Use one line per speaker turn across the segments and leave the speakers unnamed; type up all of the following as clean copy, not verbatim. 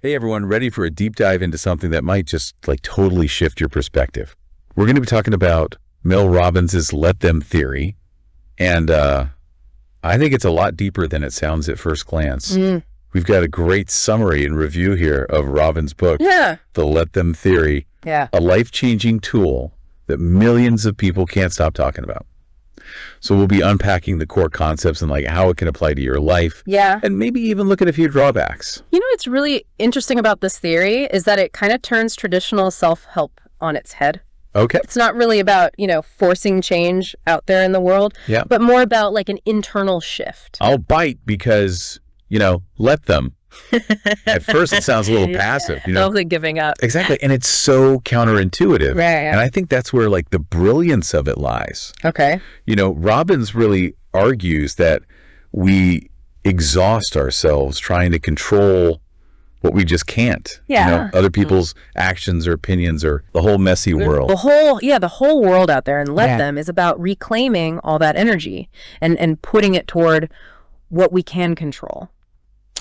Hey everyone, ready for a deep dive into something that might just like totally shift your perspective. We're going to be talking about Mel Robbins' Let Them theory. And I think it's a lot deeper than it sounds at first glance. We've got a great summary and review here of Robbins' book, The Let Them Theory, a life-changing tool that millions of people can't stop talking about. So we'll be unpacking the core concepts and like how it can apply to your life. And maybe even look at a few drawbacks.
You know what's really interesting about this theory is that it kind of turns traditional self-help on its head.
Okay.
It's not really about, forcing change out there in the world, but more about like an internal shift.
I'll bite because, let them. At first, it sounds a little passive,
Totally giving up.
Exactly. And it's so counterintuitive.
Right.
And I think that's where like the brilliance of it lies.
Okay.
Robbins really argues that we exhaust ourselves trying to control what we just can't. Other people's actions or opinions or the whole messy world.
The whole world out there, and Let Them is about reclaiming all that energy and putting it toward what we can control.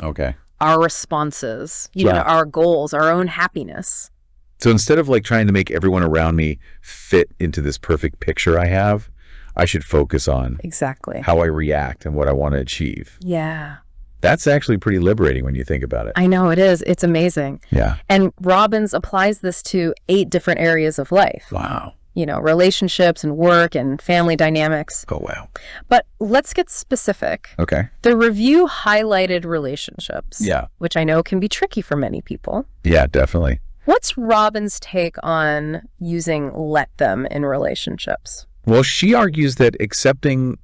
Okay.
Our responses, our goals, our own happiness.
So instead of like trying to make everyone around me fit into this perfect picture I have, I should focus on
exactly
how I react and what I want to achieve.
Yeah.
That's actually pretty liberating when you think about it.
I know it is. It's amazing.
Yeah.
And Robbins applies this to 8 different areas of life.
Wow.
Relationships and work and family dynamics.
Oh, wow.
But let's get specific.
Okay.
The review highlighted relationships.
Yeah.
Which I know can be tricky for many people.
Yeah, definitely.
What's Robbins' take on using Let Them in relationships?
Well, she argues that accepting,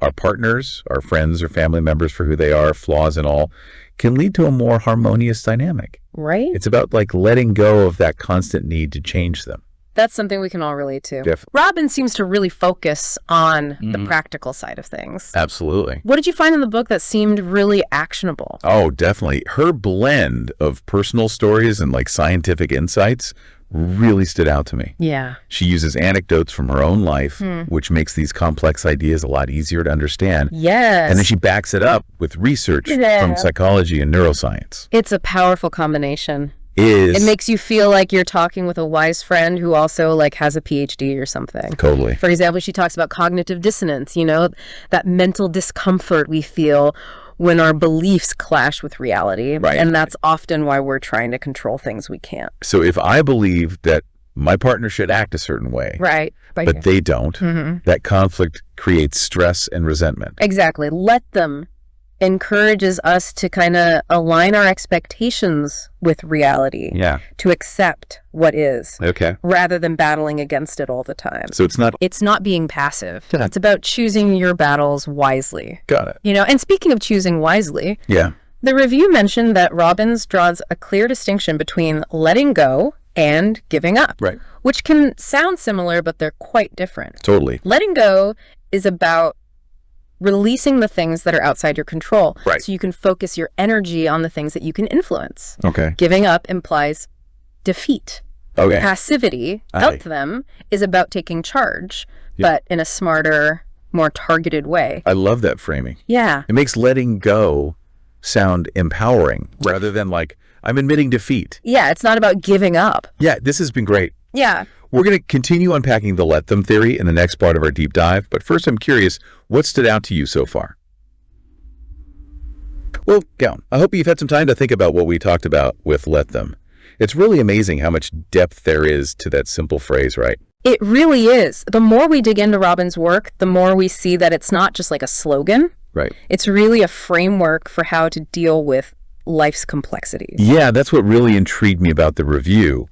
our partners, our friends or family members for who they are, flaws and all, can lead to a more harmonious dynamic.
Right.
It's about like letting go of that constant need to change them.
That's something we can all relate to.
Definitely.
Robbins seems to really focus on the practical side of things.
Absolutely.
What did you find in the book that seemed really actionable?
Oh, definitely. Her blend of personal stories and like scientific insights really stood out to me.
Yeah.
She uses anecdotes from her own life, which makes these complex ideas a lot easier to understand.
Yes.
And then she backs it up with research from psychology and neuroscience.
It's a powerful combination.
It
makes you feel like you're talking with a wise friend who also like has a PhD or something.
Totally.
For example, she talks about cognitive dissonance, that mental discomfort we feel when our beliefs clash with reality.
Right.
And that's often why we're trying to control things we can't.
So if I believe that my partner should act a certain way,
right,
but they don't, that conflict creates stress and resentment.
Exactly. Let Them encourages us to kind of align our expectations with reality.
Yeah.
To accept what is.
Okay.
Rather than battling against it all the time.
So
it's not being passive. It's about choosing your battles wisely.
Got it.
And speaking of choosing wisely, the review mentioned that Robbins draws a clear distinction between letting go and giving up.
Right.
Which can sound similar, but they're quite different.
Totally.
Letting go is about releasing the things that are outside your control.
Right.
So you can focus your energy on the things that you can influence.
Okay.
Giving up implies defeat.
Okay.
Passivity, Let Them, is about taking charge, but in a smarter, more targeted way.
I love that framing.
Yeah.
It makes letting go sound empowering rather than like, I'm admitting defeat.
Yeah, it's not about giving up.
Yeah, this has been great.
Yeah.
We're going to continue unpacking the Let Them theory in the next part of our deep dive. But first, I'm curious, what stood out to you so far? Well, Gown, I hope you've had some time to think about what we talked about with Let Them. It's really amazing how much depth there is to that simple phrase, right?
It really is. The more we dig into Robbins' work, the more we see that it's not just like a slogan.
Right.
It's really a framework for how to deal with life's complexities.
Yeah, that's what really intrigued me about the review.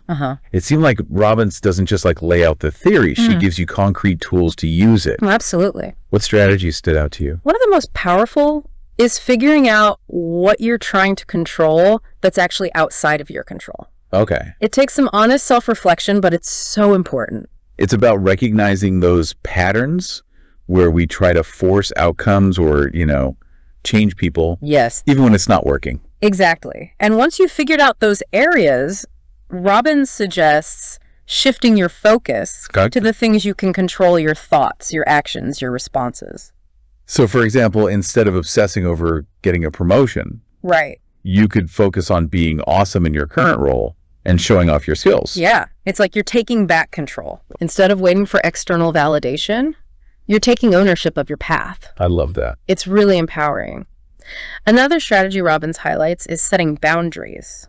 It seemed like Robbins doesn't just like lay out the theory, she gives you concrete tools to use it.
Oh, absolutely.
What strategies stood out to you?
One of the most powerful is figuring out what you're trying to control that's actually outside of your control.
Okay.
It takes some honest self-reflection, but it's so important.
It's about recognizing those patterns where we try to force outcomes or, change people.
Yes.
Even when it's not working.
Exactly. And once you've figured out those areas, Robbins suggests shifting your focus to the things you can control: your thoughts, your actions, your responses.
So, for example, instead of obsessing over getting a promotion,
right,
you could focus on being awesome in your current role and showing off your skills.
Yeah. It's like you're taking back control. Instead of waiting for external validation, you're taking ownership of your path.
I love that.
It's really empowering. Another strategy Robbins highlights is setting boundaries.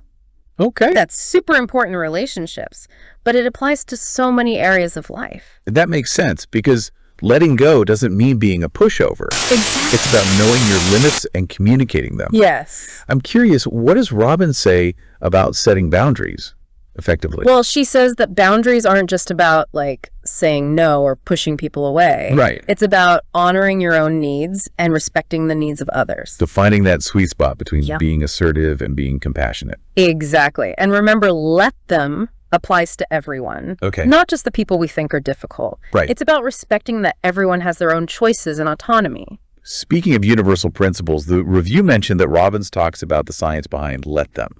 Okay.
That's super important in relationships, but it applies to so many areas of life.
That makes sense because letting go doesn't mean being a pushover.
Exactly.
It's about knowing your limits and communicating them.
Yes.
I'm curious, what does Robbins say about setting boundaries effectively?
Well, she says that boundaries aren't just about like saying no or pushing people away.
Right.
It's about honoring your own needs and respecting the needs of others.
So finding that sweet spot between
Yep.
being assertive and being compassionate.
Exactly. And remember, let them applies to everyone.
Okay.
Not just the people we think are difficult.
Right.
It's about respecting that everyone has their own choices and autonomy.
Speaking of universal principles, the review mentioned that Robbins talks about the science behind let them.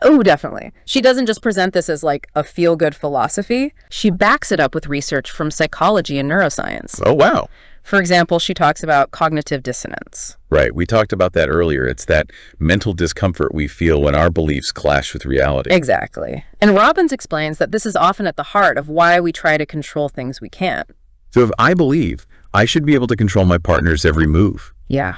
Oh, definitely. She doesn't just present this as like a feel-good philosophy. She backs it up with research from psychology and neuroscience.
Oh, wow.
For example, she talks about cognitive dissonance.
Right. We talked about that earlier. It's that mental discomfort we feel when our beliefs clash with reality.
Exactly. And Robbins explains that this is often at the heart of why we try to control things we can't.
So if I believe I should be able to control my partner's every move,
Yeah.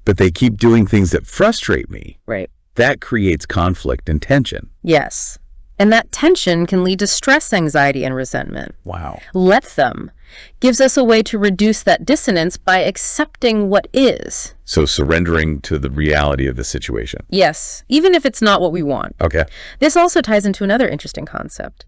but they keep doing things that frustrate me,
Right.
that creates conflict and tension.
Yes. And that tension can lead to stress, anxiety, and resentment.
Wow.
Let them gives us a way to reduce that dissonance by accepting what is.
So surrendering to the reality of the situation.
Yes, even if it's not what we want.
Okay.
This also ties into another interesting concept.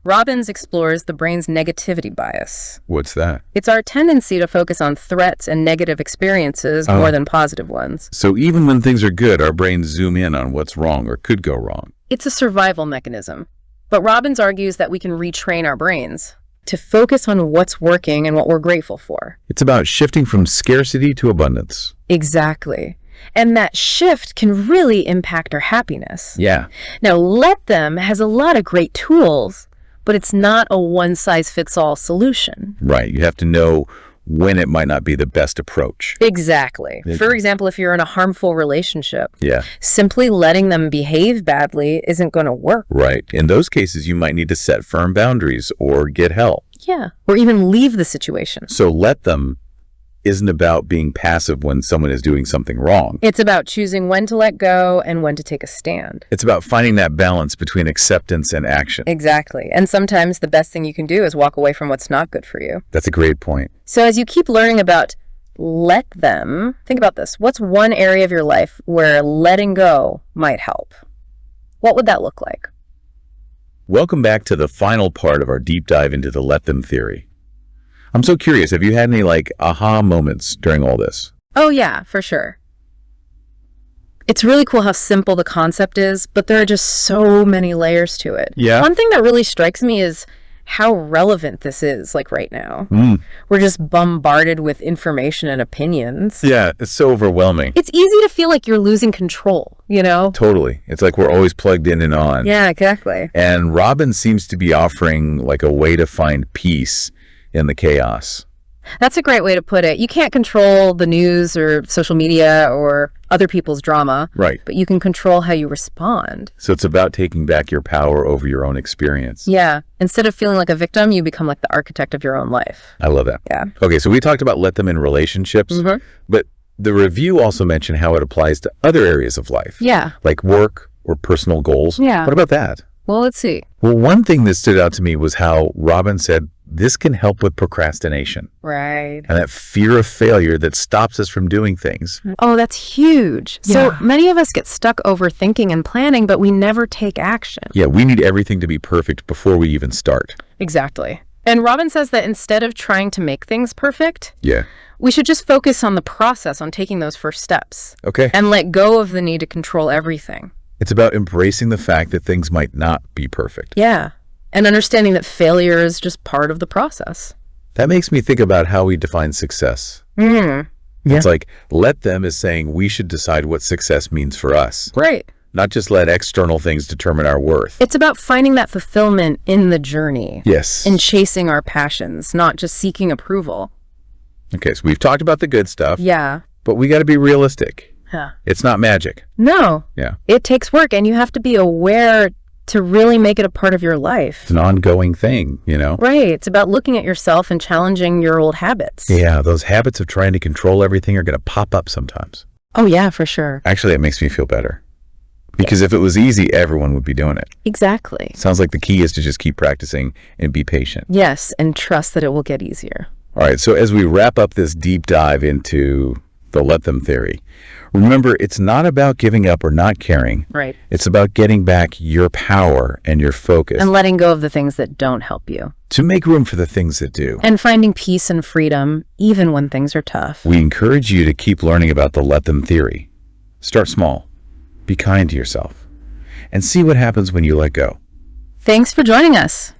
Robbins explores the brain's negativity bias.
What's that?
It's our tendency to focus on threats and negative experiences more than positive ones.
So even when things are good, our brains zoom in on what's wrong or could go wrong.
It's a survival mechanism. But Robbins argues that we can retrain our brains to focus on what's working and what we're grateful for.
It's about shifting from scarcity to abundance.
Exactly. And that shift can really impact our happiness.
Yeah.
Now, Let Them has a lot of great tools, but it's not a one-size-fits-all solution.
Right. You have to know when it might not be the best approach.
Exactly. For example, if you're in a harmful relationship,
Yeah.
simply letting them behave badly isn't going to work.
Right. In those cases, you might need to set firm boundaries or get help.
Yeah. Or even leave the situation.
So let them isn't about being passive when someone is doing something wrong.
It's about choosing when to let go and when to take a stand.
It's about finding that balance between acceptance and action.
Exactly. And sometimes the best thing you can do is walk away from what's not good for you.
That's a great point.
So as you keep learning about let them, think about this. What's one area of your life where letting go might help? What would that look like?
Welcome back to the final part of our deep dive into the let them theory. I'm so curious, have you had any aha moments during all this?
Oh yeah, for sure. It's really cool how simple the concept is, but there are just so many layers to it.
Yeah.
One thing that really strikes me is how relevant this is, right now. We're just bombarded with information and opinions.
Yeah, it's so overwhelming.
It's easy to feel like you're losing control,
Totally. It's like we're always plugged in and on.
Yeah, exactly.
And Robbins seems to be offering a way to find peace in the chaos.
That's a great way to put it. You can't control the news or social media or other people's drama.
Right.
But you can control how you respond.
So it's about taking back your power over your own experience.
Yeah. Instead of feeling like a victim, you become like the architect of your own life.
I love that.
Yeah.
Okay, so we talked about let them in relationships, but the review also mentioned how it applies to other areas of life.
Yeah.
Like work or personal goals.
Yeah.
What about that?
Well, let's see.
Well, one thing that stood out to me was how Robin said this can help with procrastination
Right.
and that fear of failure that stops us from doing things.
Oh, that's huge. So many of us get stuck overthinking and planning, but we never take action.
Yeah, we need everything to be perfect before we even start.
Exactly. And Robin says that instead of trying to make things perfect,
Yeah.
we should just focus on the process, on taking those first steps.
Okay.
And let go of the need to control everything.
It's about embracing the fact that things might not be perfect.
Yeah. And understanding that failure is just part of the process.
That makes me think about how we define success.
Yeah.
It's like, let them is saying we should decide what success means for us,
Right.
not just let external things determine our worth.
It's about finding that fulfillment in the journey.
Yes.
And chasing our passions, not just seeking approval.
Okay, so we've talked about the good stuff,
Yeah.
but we got to be realistic.
Yeah.
It's not magic.
No.
Yeah.
It takes work, and you have to be aware to really make it a part of your life.
It's an ongoing thing, you know?
Right. It's about looking at yourself and challenging your old habits.
Yeah, those habits of trying to control everything are going to pop up sometimes.
Oh, yeah, for sure.
Actually, that makes me feel better. Because if it was easy, everyone would be doing it.
Exactly.
Sounds like the key is to just keep practicing and be patient.
Yes, and trust that it will get easier.
All right, so as we wrap up this deep dive into the let them theory, remember, it's not about giving up or not caring.
Right.
It's about getting back your power and your focus.
And letting go of the things that don't help you.
To make room for the things that do.
And finding peace and freedom, even when things are tough.
We encourage you to keep learning about the let them theory. Start small. Be kind to yourself. And see what happens when you let go.
Thanks for joining us.